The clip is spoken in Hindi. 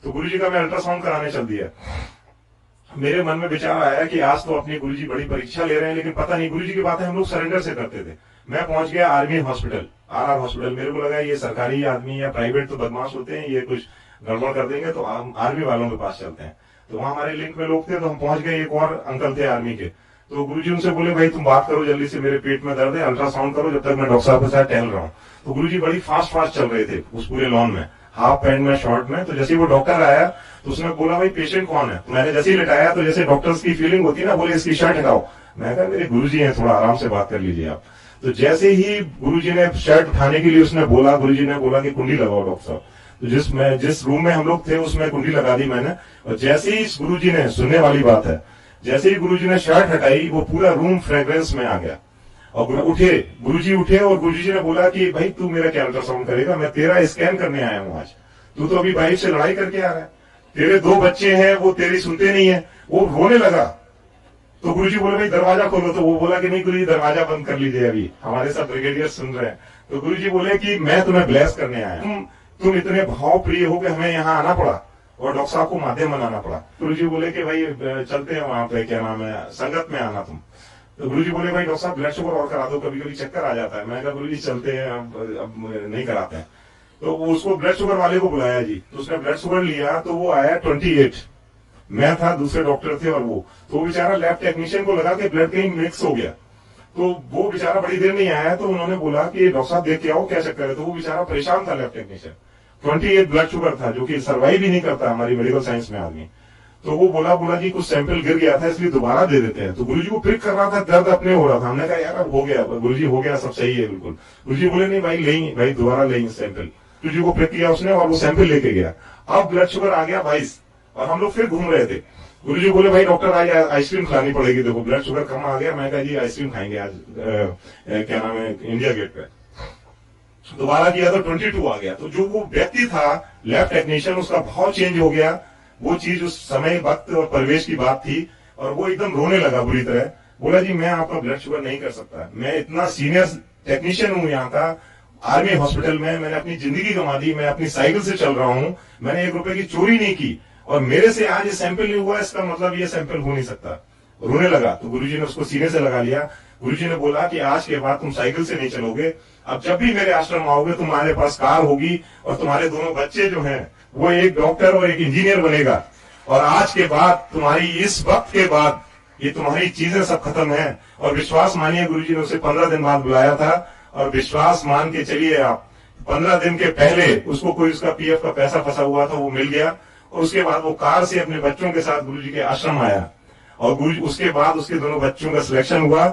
तो गुरुजी का मैं अल्ट्रासाउंड कराने चल दिया। मेरे मन में विचार आया कि आज तो अपने गुरुजी बड़ी परीक्षा ले रहे हैं, लेकिन पता नहीं गुरुजी की बातें हम लोग सरेंडर से करते थे। मैं पहुंच गया आर्मी हॉस्पिटल, आरआर हॉस्पिटल। मेरे को लगा ये सरकारी आदमी या प्राइवेट तो बदमाश होते हैं, ये कुछ गड़बड़ कर देंगे, तो हम आर्मी वालों के पास चलते हैं। तो वहां हमारे लिंक में लोग थे, तो हम पहुंच गए। एक और अंकल थे आर्मी के, तो गुरुजी उनसे बोले भाई तुम बात करो जल्दी से, मेरे पेट में दर्द है, अल्ट्रासाउंड करो जब तक मैं डॉक्टर साहब के साथ टहल रहा हूँ। तो गुरुजी बड़ी फास्ट फास्ट चल रहे थे उस पूरे लॉन में, हाफ पैंट में शॉर्ट में। तो जैसे ही वो डॉक्टर आया तो उसने बोला भाई पेशेंट कौन है। तो मैंने जैसे ही लिटाया तो जैसे डॉक्टर्स की फीलिंग होती है ना, बोले इसकी शर्ट हटाओ। मैं कहा मेरे गुरुजी हैं, थोड़ा आराम से बात कर लीजिए आप। तो जैसे ही गुरुजी ने शर्ट उठाने के लिए उसने बोला, गुरुजी ने बोला कि कुंडी लगाओ डॉक्टर साहब। तो जिस रूम में हम लोग थे उसमें कुंडी लगा दी मैंने। और जैसे ही गुरुजी ने, सुनने वाली बात है, जैसे ही गुरुजी ने शर्ट हटाई वो पूरा रूम फ्रेग्रेंस में आ गया। और गुरुजी उठे और गुरुजी ने बोला कि भाई तू मेरा क्या अल्ट्रासाउंड करेगा, मैं तेरा स्कैन करने आया हूं आज। तू तो अभी वाइफ से लड़ाई करके आ रहा है, तेरे 2 बच्चे हैं, वो तेरी सुनते नहीं है। वो रोने लगा। तो गुरुजी बोले भाई दरवाजा खोलो। तो वो बोला कि नहीं गुरुजी दरवाजा बंद कर लीजिए, अभी हमारे साथ ब्रिगेडियर सुन रहे हैं। तो गुरुजी बोले कि मैं तुम्हें ब्लेस करने आया, तुम इतने भाव प्रिय हो कि हमें यहाँ आना पड़ा और डॉक्टर साहब को माध्यम बनाना पड़ा। गुरुजी बोले कि भाई चलते हैं वहां पे, क्या नाम है, संगत में आना तुम। तो गुरुजी बोले भाई डॉक्टर साहब ब्लड शुगर और करा दो, कभी कभी चक्कर आ जाता है। मैंने कहा गुरुजी चलते हैं, अब नहीं कराते हैं। तो उसको ब्लड शुगर वाले को बुलाया जी, तो उसने ब्लड शुगर लिया तो वो आया 28। मैं था, दूसरे डॉक्टर थे और वो, तो बेचारा लैब टेक्नीशियन को लगा कि ब्लड कहीं मिक्स हो गया। तो वो बेचारा बड़ी देर नहीं आया। तो उन्होंने बोला कि डॉक्टर साहब देख के आओ क्या चक्कर है। तो वो बेचारा परेशान था लैब टेक्नीशियन, 28 ब्लड शुगर था, जो कि सर्वाइव ही नहीं करता हमारी मेडिकल साइंस में आदमी। तो वो बोला जी कुछ सैंपल गिर गया था इसलिए दोबारा दे देते हैं। तो गुरुजी को प्रिक कर रहा था, दर्द अपने हो रहा था। हमने कहा यार अब हो गया गुरुजी, हो गया, सब सही है बिल्कुल। गुरुजी बोले नहीं भाई लेंगे, भाई दोबारा लेंगे सैंपल। गुरुजी को प्रिक किया उसने और वो सैंपल लेके गया। अब ब्लड शुगर आ गया 22 और हम लोग फिर घूम रहे थे। गुरुजी बोले भाई डॉक्टर आज आइसक्रीम खानी पड़ेगी, देखो ब्लड शुगर कम आ गया। मैं कहा जी आइसक्रीम खाएंगे आज, क्या नाम है, इंडिया गेट पे। दोबारा किया तो 22 आ गया। तो जो वो व्यक्ति था लैब टेक्नीशियन, उसका भाव चेंज हो गया। वो चीज उस समय वक्त और परिवेश की बात थी और वो एकदम रोने लगा बुरी तरह। बोला जी मैं आपका ब्लड शुगर नहीं कर सकता, मैं इतना सीनियर टेक्नीशियन हूं यहाँ का आर्मी हॉस्पिटल में, मैंने अपनी जिंदगी गंवा दी, मैं अपनी साइकिल से चल रहा हूं, मैंने 1 रुपए की चोरी नहीं की और मेरे से आज ये सैंपल नहीं हुआ, इसका मतलब ये सैंपल हो नहीं सकता। रोने लगा। तो गुरुजी ने उसको सीने से लगा लिया। गुरुजी ने बोला कि आज के बाद तुम साइकिल से नहीं चलोगे, अब जब भी मेरे आश्रम आओगे तुम्हारे पास कार होगी और तुम्हारे दोनों बच्चे जो हैं वो एक डॉक्टर और एक इंजीनियर बनेगा। और आज के बाद तुम्हारी, इस वक्त के बाद ये तुम्हारी चीजें सब खत्म है। और विश्वास मानिए गुरुजी ने उसे 15 दिन बाद बुलाया था और विश्वास मान के चलिए आप, 15 दिन के पहले उसको कोई उसका पीएफ का पैसा फंसा हुआ था वो मिल गया। और उसके बाद वो कार से अपने बच्चों के साथ गुरुजी के आश्रम आया और गुरुजी, उसके बाद उसके दोनों बच्चों का सिलेक्शन हुआ।